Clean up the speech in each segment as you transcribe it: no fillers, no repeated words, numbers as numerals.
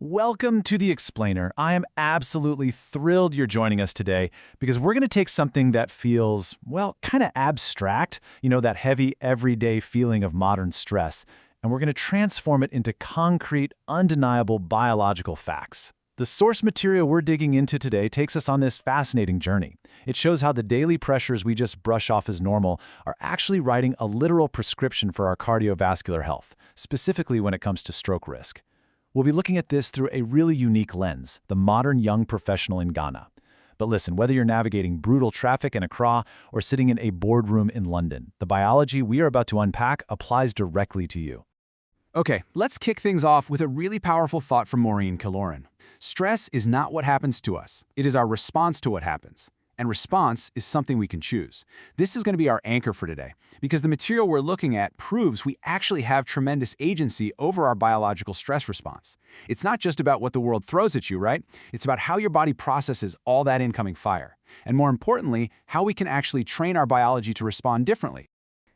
Welcome to The Explainer. I am absolutely thrilled you're joining us today because we're going to take something that feels, well, kind of abstract, that heavy everyday feeling of modern stress, and we're going to transform it into concrete, undeniable biological facts. The source material we're digging into today takes us on this fascinating journey. It shows how the daily pressures we just brush off as normal are actually writing a literal prescription for our cardiovascular health, specifically when it comes to stroke risk. We'll be looking at this through a really unique lens, the modern young professional in Ghana. But listen, whether you're navigating brutal traffic in Accra or sitting in a boardroom in London, the biology we are about to unpack applies directly to you. Okay, let's kick things off with a really powerful thought from Maureen Kaloran. Stress is not what happens to us. It is our response to what happens. And response is something we can choose. This is going to be our anchor for today, because the material we're looking at proves we actually have tremendous agency over our biological stress response. It's not just about what the world throws at you, right? It's about how your body processes all that incoming fire. And more importantly, how we can actually train our biology to respond differently.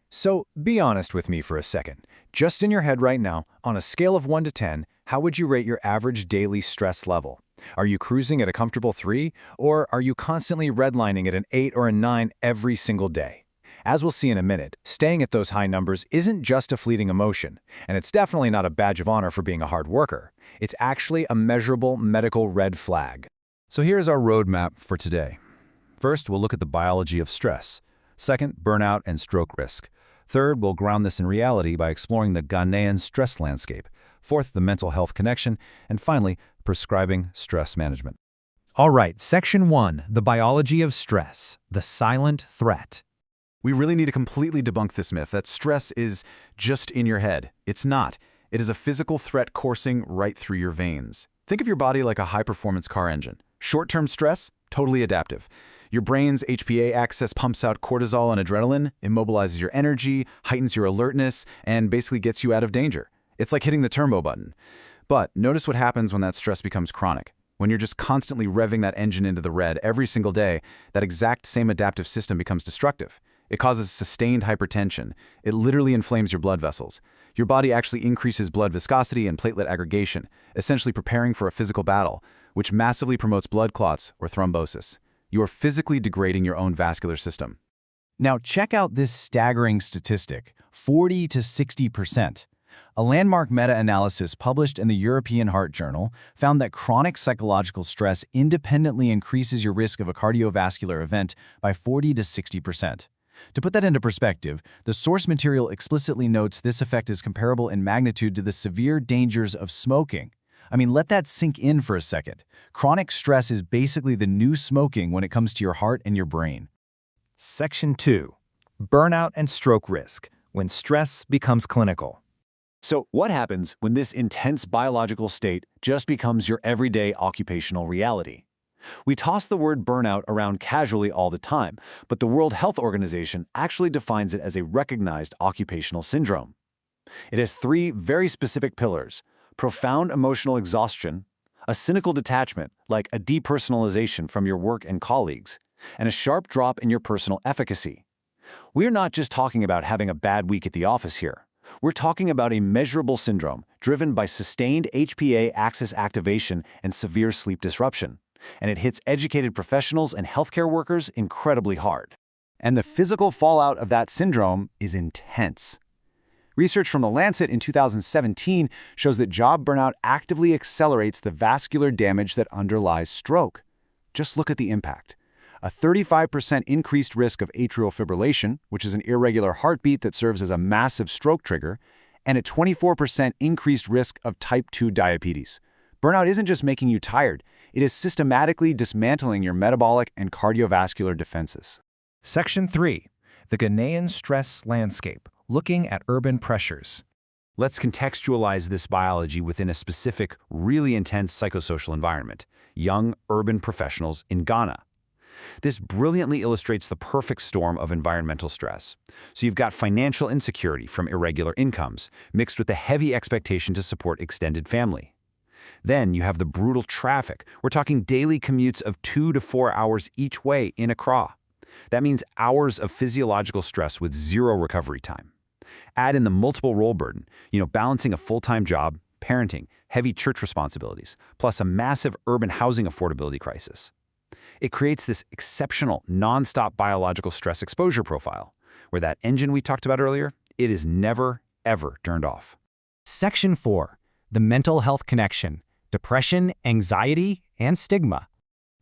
So be honest with me for a second. Just in your head right now, on a scale of 1 to 10, how would you rate your average daily stress level? Are you cruising at a comfortable 3, or are you constantly redlining at an 8 or a 9 every single day? As we'll see in a minute, staying at those high numbers isn't just a fleeting emotion, and it's definitely not a badge of honor for being a hard worker. It's actually a measurable medical red flag. So here's our roadmap for today. First, we'll look at the biology of stress. Second, burnout and stroke risk. Third, we'll ground this in reality by exploring the Ghanaian stress landscape. Fourth, the mental health connection. And finally, prescribing stress management. All right, Section 1, the biology of stress, the silent threat. We really need to completely debunk this myth that stress is just in your head. It's not. It is a physical threat coursing right through your veins. Think of your body like a high-performance car engine. Short-term stress, totally adaptive. Your brain's HPA axis pumps out cortisol and adrenaline, immobilizes your energy, heightens your alertness, and basically gets you out of danger. It's like hitting the turbo button. But notice what happens when that stress becomes chronic. When you're just constantly revving that engine into the red every single day, that exact same adaptive system becomes destructive. It causes sustained hypertension. It literally inflames your blood vessels. Your body actually increases blood viscosity and platelet aggregation, essentially preparing for a physical battle, which massively promotes blood clots or thrombosis. You are physically degrading your own vascular system. Now check out this staggering statistic, 40 to 60%. A landmark meta-analysis published in the European Heart Journal found that chronic psychological stress independently increases your risk of a cardiovascular event by 40 to 60%. To put that into perspective, the source material explicitly notes this effect is comparable in magnitude to the severe dangers of smoking. I mean, let that sink in for a second. Chronic stress is basically the new smoking when it comes to your heart and your brain. Section 2, burnout and stroke risk, when stress becomes clinical. So what happens when this intense biological state just becomes your everyday occupational reality? We toss the word burnout around casually all the time, but the World Health Organization actually defines it as a recognized occupational syndrome. It has 3 very specific pillars: profound emotional exhaustion, a cynical detachment, like a depersonalization from your work and colleagues, and a sharp drop in your personal efficacy. We're not just talking about having a bad week at the office here. We're talking about a measurable syndrome driven by sustained HPA axis activation and severe sleep disruption. And it hits educated professionals and healthcare workers incredibly hard. And the physical fallout of that syndrome is intense. Research from The Lancet in 2017 shows that job burnout actively accelerates the vascular damage that underlies stroke. Just look at the impact. A 35% increased risk of atrial fibrillation, which is an irregular heartbeat that serves as a massive stroke trigger, and a 24% increased risk of type 2 diabetes. Burnout isn't just making you tired, it is systematically dismantling your metabolic and cardiovascular defenses. Section 3, the Ghanaian Stress Landscape, looking at urban pressures. Let's contextualize this biology within a specific, really intense psychosocial environment: young urban professionals in Ghana. This brilliantly illustrates the perfect storm of environmental stress. So you've got financial insecurity from irregular incomes, mixed with the heavy expectation to support extended family. Then you have the brutal traffic. We're talking daily commutes of 2 to 4 hours each way in Accra. That means hours of physiological stress with zero recovery time. Add in the multiple role burden, balancing a full-time job, parenting, heavy church responsibilities, plus a massive urban housing affordability crisis. It creates this exceptional, non-stop biological stress exposure profile, where that engine we talked about earlier, it is never, ever turned off. Section 4. The mental health connection, depression, anxiety, and stigma.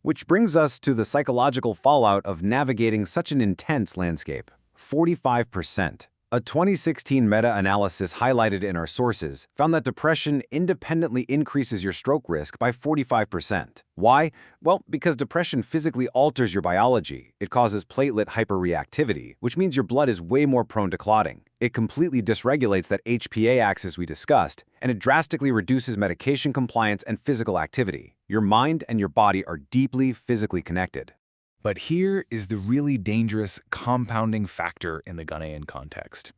Which brings us to the psychological fallout of navigating such an intense landscape. 45%. A 2016 meta-analysis highlighted in our sources found that depression independently increases your stroke risk by 45%. Why? Well, because depression physically alters your biology. It causes platelet hyperreactivity, which means your blood is way more prone to clotting. It completely dysregulates that HPA axis we discussed, and it drastically reduces medication compliance and physical activity. Your mind and your body are deeply physically connected. But here is the really dangerous compounding factor in the Ghanaian context.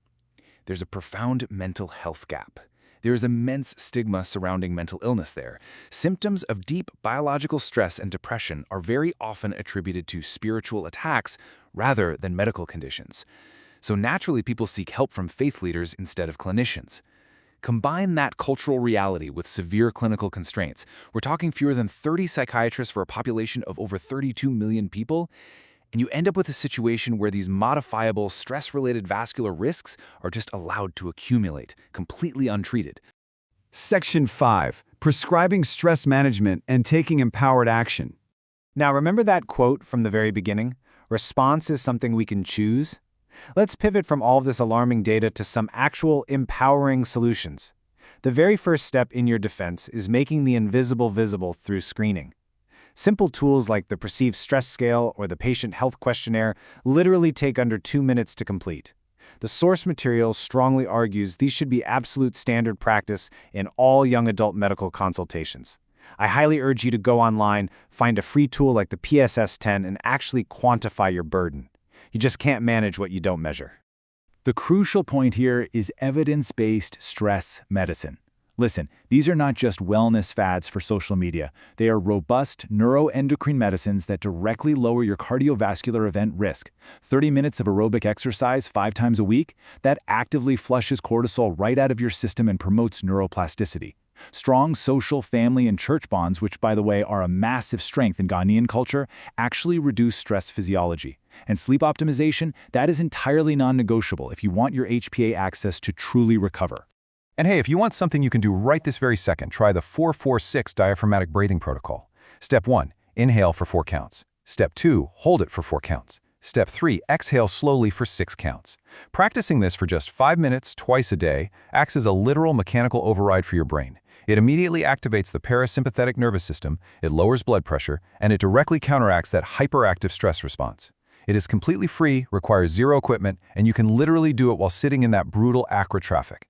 There's a profound mental health gap. There is immense stigma surrounding mental illness there. Symptoms of deep biological stress and depression are very often attributed to spiritual attacks rather than medical conditions. So naturally, people seek help from faith leaders instead of clinicians. Combine that cultural reality with severe clinical constraints. We're talking fewer than 30 psychiatrists for a population of over 32 million people, and you end up with a situation where these modifiable stress-related vascular risks are just allowed to accumulate, completely untreated. Section 5. Prescribing stress management and taking empowered action. Now, remember that quote from the very beginning? Response is something we can choose. Let's pivot from all of this alarming data to some actual empowering solutions. The very first step in your defense is making the invisible visible through screening. Simple tools like the Perceived Stress Scale or the Patient Health Questionnaire literally take under 2 minutes to complete. The source material strongly argues these should be absolute standard practice in all young adult medical consultations. I highly urge you to go online, find a free tool like the PSS-10, and actually quantify your burden. You just can't manage what you don't measure. The crucial point here is evidence-based stress medicine. Listen, these are not just wellness fads for social media. They are robust neuroendocrine medicines that directly lower your cardiovascular event risk. 30 minutes of aerobic exercise 5 times a week, that actively flushes cortisol right out of your system and promotes neuroplasticity. Strong social, family, and church bonds, which, by the way, are a massive strength in Ghanaian culture, actually reduce stress physiology. And sleep optimization, that is entirely non-negotiable if you want your HPA axis to truly recover. And hey, if you want something you can do right this very second, try the 4-4-6 diaphragmatic breathing protocol. Step 1, inhale for 4 counts. Step 2, hold it for 4 counts. Step 3, exhale slowly for 6 counts. Practicing this for just 5 minutes twice a day acts as a literal mechanical override for your brain. It immediately activates the parasympathetic nervous system, it lowers blood pressure, and it directly counteracts that hyperactive stress response. It is completely free, requires zero equipment, and you can literally do it while sitting in that brutal Accra traffic.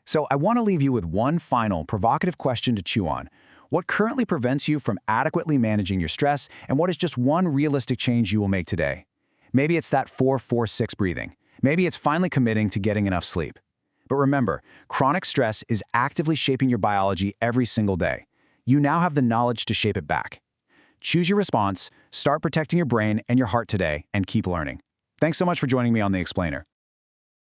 So I want to leave you with one final provocative question to chew on. What currently prevents you from adequately managing your stress, and what is just one realistic change you will make today? Maybe it's that 4-4-6 breathing. Maybe it's finally committing to getting enough sleep. But remember, chronic stress is actively shaping your biology every single day. You now have the knowledge to shape it back. Choose your response, start protecting your brain and your heart today, and keep learning. Thanks so much for joining me on The Explainer.